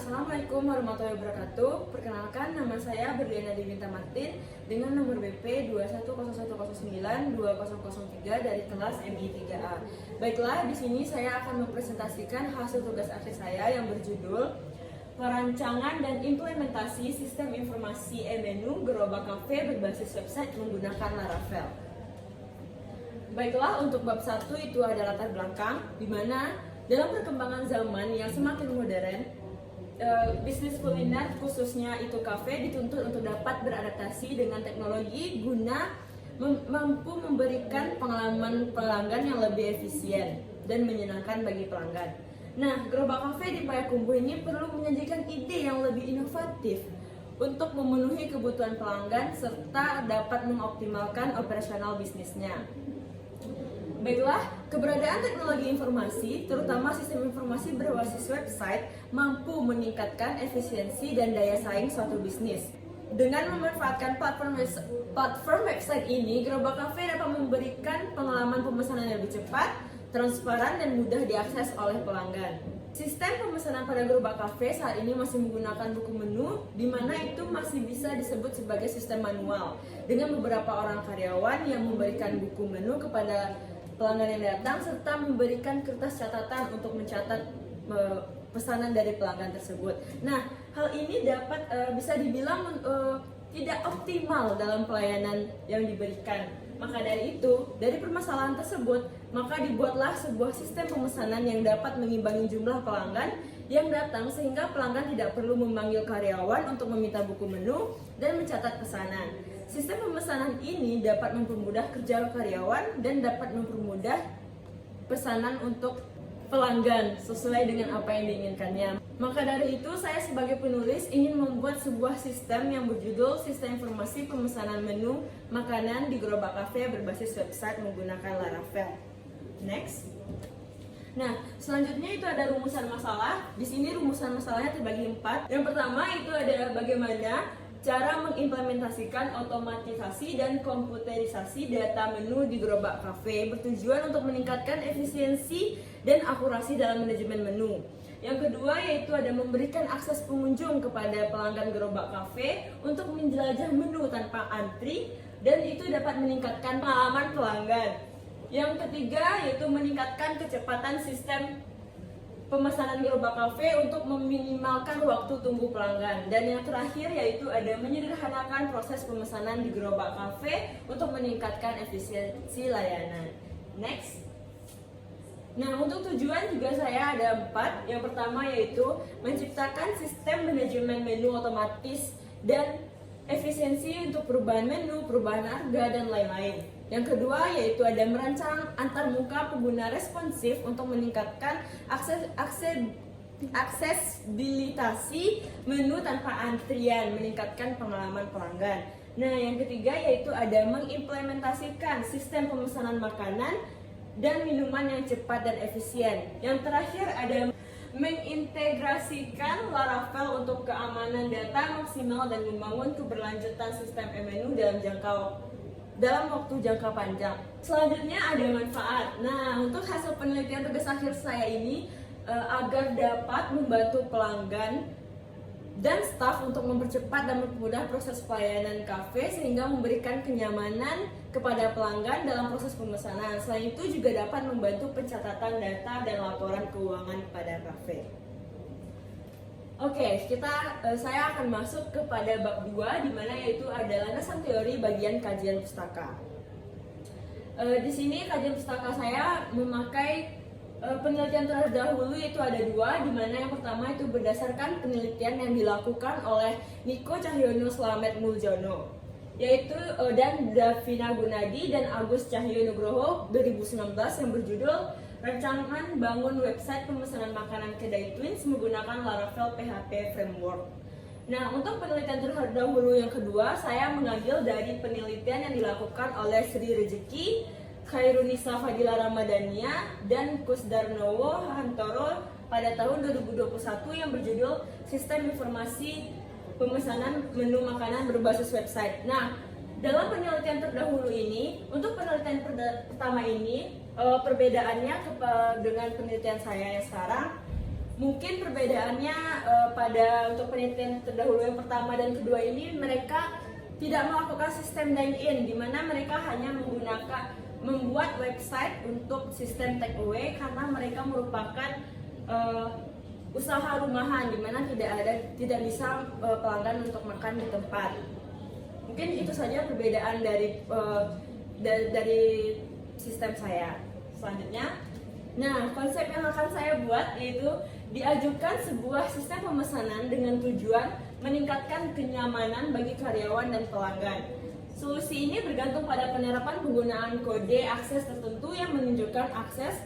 Assalamualaikum warahmatullahi wabarakatuh. Perkenalkan, nama saya Berliana Diwinta Martin dengan nomor BP 21010920003 dari kelas MI3A. Baiklah, di sini saya akan mempresentasikan hasil tugas akhir saya yang berjudul Perancangan dan Implementasi Sistem Informasi e-menu Gerobak Cafe berbasis website menggunakan Laravel. Baiklah, untuk bab 1 itu ada latar belakang, di mana dalam perkembangan zaman yang semakin modern, bisnis kuliner khususnya itu kafe dituntut untuk dapat beradaptasi dengan teknologi guna mampu memberikan pengalaman pelanggan yang lebih efisien dan menyenangkan bagi pelanggan. Nah, Gerobak Cafe di Payakumbuh ini perlu menyajikan ide yang lebih inovatif untuk memenuhi kebutuhan pelanggan serta dapat mengoptimalkan operasional bisnisnya. Baiklah, keberadaan teknologi informasi, terutama sistem informasi berbasis website, mampu meningkatkan efisiensi dan daya saing suatu bisnis. Dengan memanfaatkan platform website ini, Gerobak Cafe dapat memberikan pengalaman pemesanan yang lebih cepat, transparan, dan mudah diakses oleh pelanggan. Sistem pemesanan pada Gerobak Cafe saat ini masih menggunakan buku menu, di mana itu masih bisa disebut sebagai sistem manual, dengan beberapa orang karyawan yang memberikan buku menu kepada pelanggan yang datang serta memberikan kertas catatan untuk mencatat pesanan dari pelanggan tersebut. Nah, hal ini dapat bisa dibilang tidak optimal dalam pelayanan yang diberikan. Maka dari itu, dari permasalahan tersebut, maka dibuatlah sebuah sistem pemesanan yang dapat mengimbangi jumlah pelanggan yang datang sehingga pelanggan tidak perlu memanggil karyawan untuk meminta buku menu dan mencatat pesanan. Sistem pemesanan ini dapat mempermudah kerja karyawan dan dapat mempermudah pesanan untuk pelanggan sesuai dengan apa yang diinginkannya. Maka dari itu, saya sebagai penulis ingin membuat sebuah sistem yang berjudul Sistem Informasi Pemesanan Menu Makanan di Gerobak Cafe berbasis website menggunakan Laravel. Next. Nah, selanjutnya itu ada rumusan masalah. Di sini rumusan masalahnya terbagi 4. Yang pertama itu ada bagaimana cara mengimplementasikan otomatisasi dan komputerisasi data menu di Gerobak Cafe bertujuan untuk meningkatkan efisiensi dan akurasi dalam manajemen menu. Yang kedua yaitu ada memberikan akses pengunjung kepada pelanggan Gerobak Cafe untuk menjelajah menu tanpa antri dan itu dapat meningkatkan pengalaman pelanggan. Yang ketiga yaitu meningkatkan kecepatan sistem pemesanan Gerobak Cafe untuk meminimalkan waktu tunggu pelanggan. Dan yang terakhir yaitu ada menyederhanakan proses pemesanan di Gerobak Cafe untuk meningkatkan efisiensi layanan. Next. Nah, untuk tujuan juga saya ada 4. Yang pertama yaitu menciptakan sistem manajemen menu otomatis dan efisiensi untuk perubahan menu, perubahan harga, dan lain-lain. Yang kedua yaitu ada merancang antarmuka pengguna responsif untuk meningkatkan aksesibilitasi menu tanpa antrian, meningkatkan pengalaman pelanggan. Nah, yang ketiga yaitu ada mengimplementasikan sistem pemesanan makanan dan minuman yang cepat dan efisien. Yang terakhir ada mengintegrasikan Laravel untuk keamanan data maksimal dan membangun keberlanjutan sistem e-menu dalam waktu jangka panjang. Selanjutnya ada manfaat. Nah, untuk hasil penelitian tugas akhir saya ini agar dapat membantu pelanggan dan staf untuk mempercepat dan mempermudah proses pelayanan kafe sehingga memberikan kenyamanan kepada pelanggan dalam proses pemesanan. Selain itu juga dapat membantu pencatatan data dan laporan keuangan pada kafe. Oke, saya akan masuk kepada bab 2 di mana yaitu ada landasan teori bagian kajian pustaka. Di sini kajian pustaka saya memakai penelitian terdahulu itu ada 2, di mana yang pertama itu berdasarkan penelitian yang dilakukan oleh Niko Cahyono Slamet Muljono, yaitu dan Davina Gunadi dan Agus Cahyo Nugroho 2019 yang berjudul Rancangan Bangun Website Pemesanan Makanan Kedai Twins menggunakan Laravel PHP Framework. Nah, untuk penelitian terdahulu yang kedua, saya mengambil dari penelitian yang dilakukan oleh Sri Rejeki, Khairunisa Fadila Ramadhania, dan Kusdarnowo Hantoro pada tahun 2021 yang berjudul Sistem Informasi Pemesanan Menu Makanan Berbasis Website. Nah, dalam penelitian terdahulu ini, untuk penelitian pertama ini, perbedaannya dengan penelitian saya yang sekarang, Mungkin perbedaannya pada untuk penelitian terdahulu yang pertama dan kedua ini, mereka tidak melakukan sistem dine-in, di mana mereka hanya membuat website untuk sistem take away karena mereka merupakan usaha rumahan, di mana tidak bisa pelanggan untuk makan di tempat. Mungkin itu saja perbedaan dari sistem saya. Selanjutnya, nah konsep yang akan saya buat yaitu diajukan sebuah sistem pemesanan dengan tujuan meningkatkan kenyamanan bagi karyawan dan pelanggan. Solusi ini bergantung pada penerapan penggunaan kode akses tertentu yang menunjukkan akses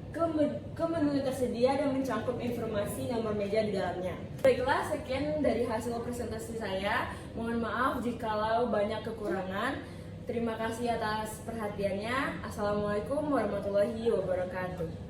ke menu yang tersedia dan mencangkup informasi nomor meja di dalamnya. Baiklah, sekian dari hasil presentasi saya. Mohon maaf jikalau banyak kekurangan. Terima kasih atas perhatiannya. Assalamualaikum warahmatullahi wabarakatuh.